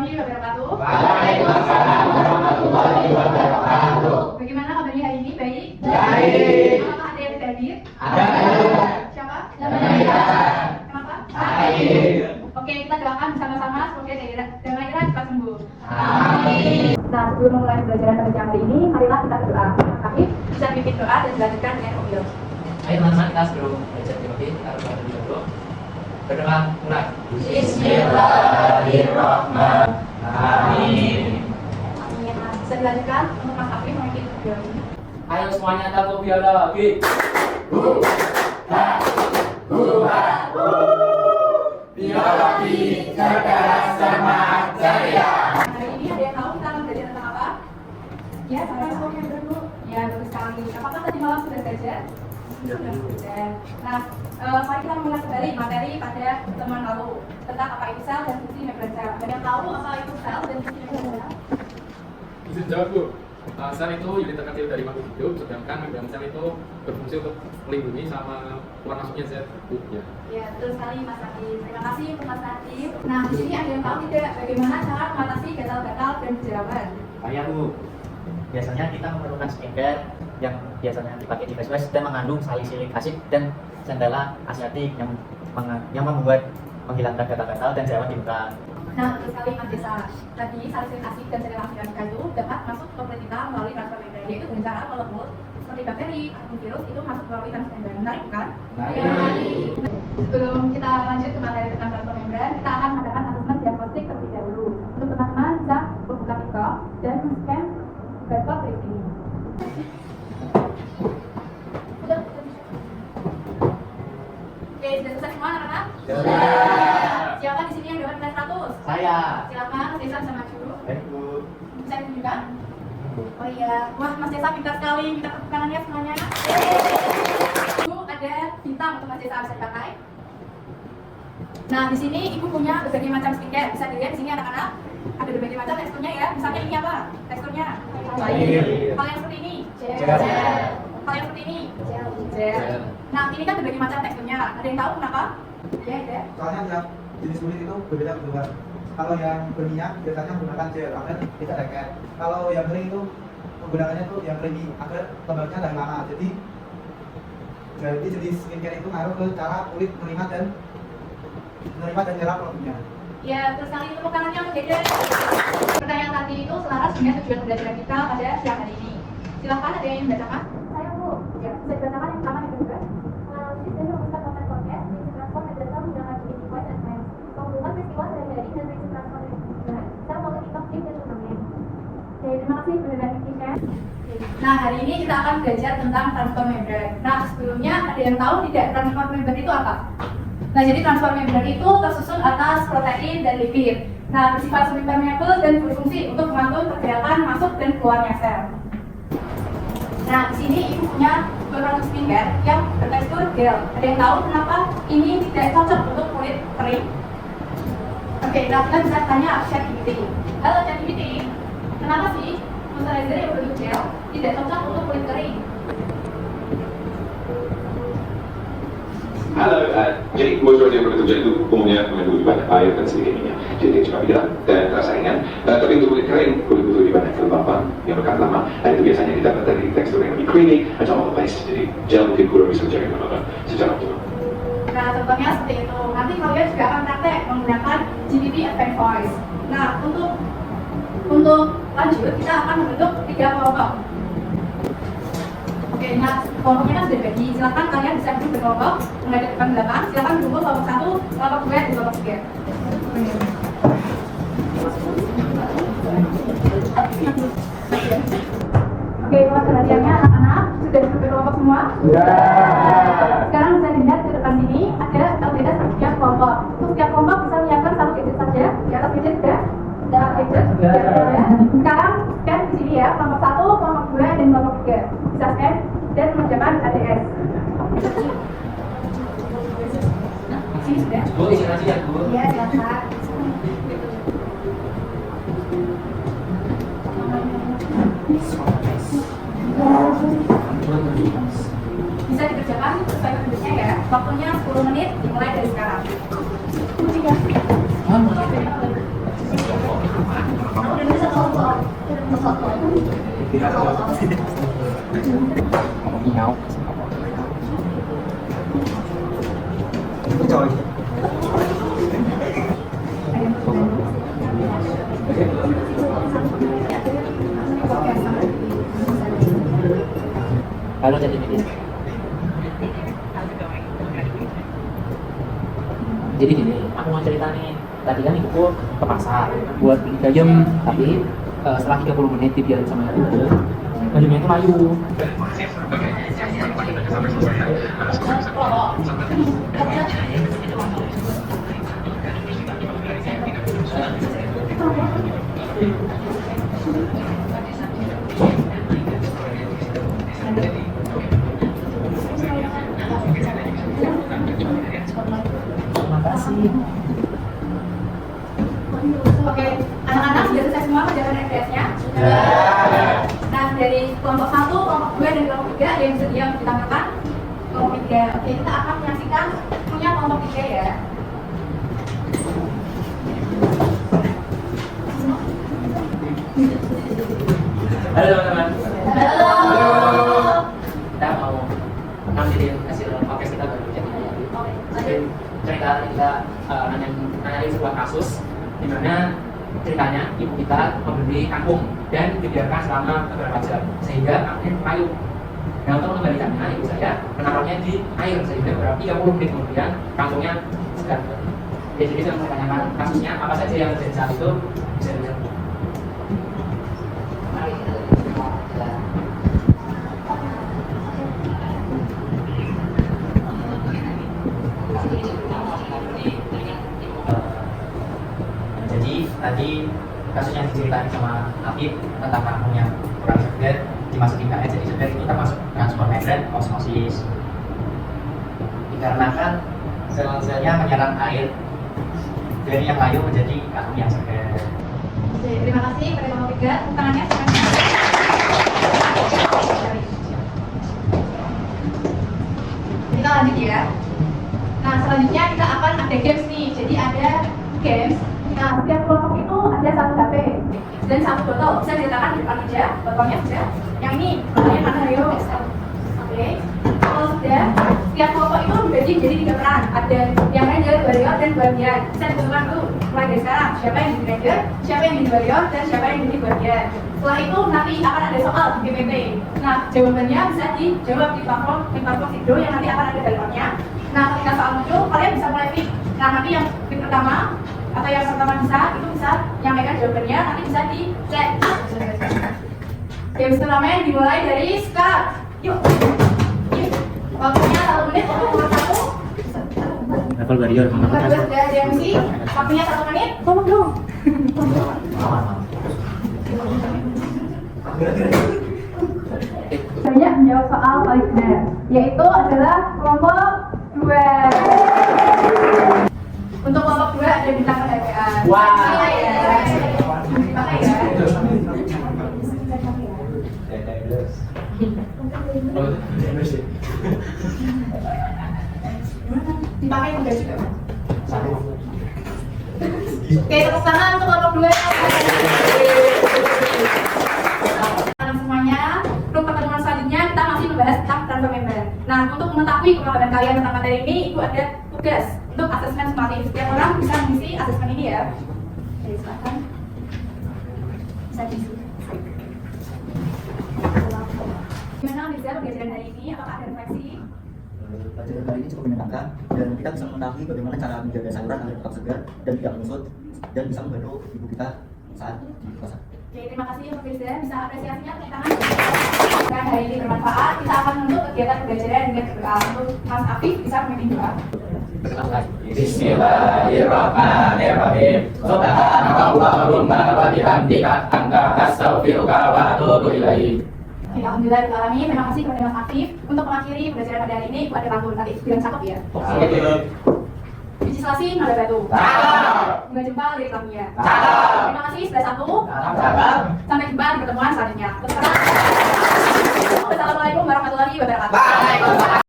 warahmatullahi wabarakatuh. Waalaikumsalam warahmatullahi wabarakatuh. Bagaimana kabarnya hari ini? Baik? Baik. Apakah ada yang tidak hadir? Ada. Siapa? Saya. Kenapa? Saya. Oke, kita doakan bersama-sama semoga daerah cepat sembuh. Amin. Nah, sebelum memulai pembelajaran pada siang hari ini, marilah kita berdoa. Tapi bisa pimpin doa dan dilanjutkan dengan mobil. Ayo teman-teman, kita sebelum belajar teologi, kita harus berdoa dulu. Berdoa mulai. Bismillahirrahmanirrahim. Amin. Bisa dilanjutkan untuk Mas Afif memimpin video ini. Ayo semuanya tahu biologi. Biologi cerdas cermat ceria. Hari ini ada yang tahu kita akan belajar tentang apa? Ya, saya tahu yang dulu. Ya, bagus sekali. Apakah tadi malam sudah belajar? Sudah belajar. Nah, mari kita mengulas kembali materi pada pertemuan lalu tentang apa itu sel dan fungsi membran sel. Ada yang tahu apa itu sel dan fungsi membran sel? Bisa jawab, Bu. Sel itu unit terkecil dari makhluk hidup, sedangkan membran sel itu berfungsi untuk melindungi sama keluar masuknya zat. Ya. Ya, betul sekali Mas Nadif. Terima kasih untuk Mas Nadif. Nah, di sini ada yang tahu tidak bagaimana cara mengatasi gatal-gatal dan jerawat? Saya Bu, biasanya kita memerlukan skincare yang biasanya dipakai di face wash dan mengandung salisilik asid dan sandala asiatik yang membuat menghilangkan gatal-gatal dan jerawat di muka. Nah, betul sekali Mas Desa. Tadi salisilik asid dan sel asiatika itu dapat masuk ke kulit kita melalui transfer membran, yaitu dengan cara molekul seperti bakteri atau virus itu masuk melalui transfer membran. Menarik bukan? Sebelum kita lanjut ke materi tentang transfer membran, kita akan mengadakan asesmen diagnostik terlebih dahulu. Untuk teman-teman bisa membuka TikTok dan men-scan barcode klik ini. Oke, sudah selesai semua anak-anak? Siapa di sini yang dapat nilai 100? Saya. Silakan, Mas Desa bisa maju. Baik Bu. Bisa ditunjukkan? Oh iya, wah Mas Desa pintar sekali, minta tepuk tangannya semuanya. Bu, ada bintang untuk Mas Desa bisa dipakai. Nah, di sini Ibu punya berbagai macam skincare. Bisa dilihat di sini anak-anak. Ada berbagai macam teksturnya ya. Misalnya ini apa? Teksturnya Air. Hal yang seperti ini. Gel. Hal yang seperti ini. Gel. Nah, ini kan berbagai macam teksturnya. Ada yang tahu kenapa? Ya, ada. Soalnya tiap jenis kulit itu berbeda-beda. Kalau yang berminyak biasanya menggunakan gel agar tidak lengket. Kalau yang kering itu menggunakannya tuh yang creamy agar lembabnya dari lama. Jadi jenis skincare itu ngaruh ke cara kulit menerima dan nyerap produknya. Ya, terus kali tepuk tangannya untuk Dede. Pertanyaan tadi itu selaras dengan tujuan pembelajaran kita pada siang hari ini. Silahkan ada yang membacakan? Saya Bu. Ya, bisa dibacakan yang pertama dan kedua. Analisis dan merumuskan konten podcast, prinsip transform dan data menggunakan unique voice and mind. Menghubungkan peristiwa sehari-hari dan prinsip transform dan hubungan. Saya mau ke TikTok tim dan turnamen. Oke, terima kasih pendengar Indonesia. Nah, hari ini kita akan belajar tentang transfer membran. Nah, sebelumnya ada yang tahu tidak transfer membran itu apa? Nah, jadi transfer membran itu tersusun atas protein dan lipid. Nah, bersifat semi-permeable dan berfungsi untuk mengatur pergerakan masuk dan keluarnya sel. Nah, di sini Ibu punya produk skincare yang bertekstur gel. Ada yang tahu kenapa ini tidak cocok untuk kulit kering? Oke, nah kita bisa tanya ChatGPT. Halo ChatGPT, kenapa sih moisturizer yang berbentuk gel tidak cocok untuk kulit kering? Halo, jadi moisturizer yang berbentuk gel itu umumnya mengandung lebih banyak air dan sedikit minyak, jadi cepat hilang dan terasa ringan. Tapi untuk kulit kering, kulit butuh lebih banyak kelembapan yang berkat lama, dan itu biasanya didapat dari tekstur yang lebih creamy atau overpaste. Jadi gel mungkin kurang bisa menjaga kelembapan secara optimal. Nah, contohnya seperti itu. Nanti kalian juga akan praktek menggunakan GPT Advanced Voice. Nah, untuk lanjut kita akan membentuk 3 kelompok. Oke, nah kelompoknya kan sudah dibagi. Silakan kalian bisa duduk berkelompok menghadap depan belakang. Silakan duduk kelompok 1, kelompok 2, dan kelompok 3. Oke, kelas perhatiannya anak-anak sudah duduk berkelompok semua? Sekarang bisa dilihat ke depan sini ada LBS setiap kelompok. Untuk setiap kelompok bisa menyiapkan 1 gadget saja. Di atas gadget sudah ada gadget. Sekarang scan di sini ya, kelompok 1, kelompok 2, dan kelompok 3. Bisa scan dan mengerjakan ADS. Sini sudah? Bu, isi aja ya Bu. Iya, silakan. Bisa dikerjakan sesuai petunjuknya ya. Waktunya 10 menit dimulai dari sekarang. Tidak tahu. Miau. Coy. Halo jadi ini. Jadi gini, aku mau cerita nih. Tadi kan ibuku ke pasar buat beli gayam, tapi setelah 30 menit dibiarin sama ibu, gayamnya itu layu. Terima kasih. Oke, anak-anak sudah selesai semua kerjaan MTS-nya? Nah, dari kelompok 1, kelompok 2, dan kelompok 3 ada yang bersedia untuk ditampilkan? Kelompok 3. Oke, kita akan menyaksikan punya kelompok 3 ya. Halo teman-teman. Halo. Kita mau nampilin hasil podcast kita baru jadi. Jadi cerita kita nanyain sebuah kasus di mana ceritanya ibu kita membeli kangkung dan dibiarkan selama beberapa jam sehingga kangkungnya payung. Nah, untuk mengembalikannya ibu saya menaruhnya di air sehingga berapa 30 menit kemudian kangkungnya segar. Ya, jadi saya menanyakan kasusnya apa saja yang terjadi saat itu bisa dilihat. Mari kita lihat. Jadi tadi kasus yang diceritain sama Afif tentang kangkung yang kurang segar dimasukin ke air jadi segar itu termasuk transport membran osmosis. Dikarenakan sel-selnya menyerap air dari yang layu menjadi kangkung yang segar. Oke, terima kasih kepada kelompok 3. Tangannya kita lanjut ya. Nah, selanjutnya kita akan ada games nih. Jadi ada games. Nah, setiap kelompok itu ada satu HP dan satu botol. Bisa diletakkan di depan meja, botolnya sudah. Yang ini, botolnya mana ayo? Oke. Kalau sudah, setiap kelompok itu dibagi jadi 3 peran. Ada yang manajer, warrior, dan guardian. Bisa ditentukan dulu mulai dari sekarang. Siapa yang jadi manajer, siapa yang jadi warrior, dan siapa yang jadi guardian. Setelah itu nanti akan ada soal di PPT. Nah, jawabannya bisa dijawab di platform video yang nanti akan ada dalamnya. Nah, ketika soal muncul, kalian bisa mulai pick. Nah, nanti yang pick pertama atau yang pertama bisa, itu bisa nyampaikan jawabannya, nanti bisa dicek. Game turnamen dimulai dari sekarang. Yuk. Waktunya 1 menit untuk nomor 1. Level warrior Nomor 2 sudah ada MC. Waktunya 1 menit. Tolong dong. Banyak menjawab soal paling benar, yaitu adalah kelompok 2. Untuk kelompok 2 ada bintang penghargaan. Wah. Pakai ya. Pakai ya. Dipakai enggak juga? Oke, tepuk tangan untuk kelompok 2. Semuanya, untuk pertemuan selanjutnya kita masih membahas tentang transfer member. Nah, untuk mengetahui pemahaman kalian tentang materi ini, Ibu ada tugas untuk asesmen sumatif. Setiap orang bisa mengisi asesmen ini ya. Oke, silakan. Bisa diisi. Gimana Mirza pembelajaran hari ini? Apakah ada refleksi? Pelajaran kali ini cukup menyenangkan dan kita bisa mengetahui bagaimana cara menjaga sayuran agar tetap segar dan tidak menyusut dan bisa membantu ibu kita saat di pasar. Oke, terima kasih Pak Mirza. Bisa apresiasinya tepuk tangan. Karena hari ini bermanfaat, kita akan menutup kegiatan pembelajaran dengan berdoa. Untuk Mas Afif bisa memimpin doa. Bismillahirrahmanirrahim. Subhanakallahumma wa bihamdika astaghfiruka wa atubu ilaik. Oke, alhamdulillah alamin. Terima kasih kepada Mas Afif. Untuk mengakhiri pembelajaran pada hari ini, Ibu ada pantun nanti bilang cakep ya. Legislasi nada batu. Bunga jempol lirik lagunya. Terima kasih sudah satu. Sampai jumpa di pertemuan selanjutnya. Wassalamualaikum warahmatullahi wabarakatuh.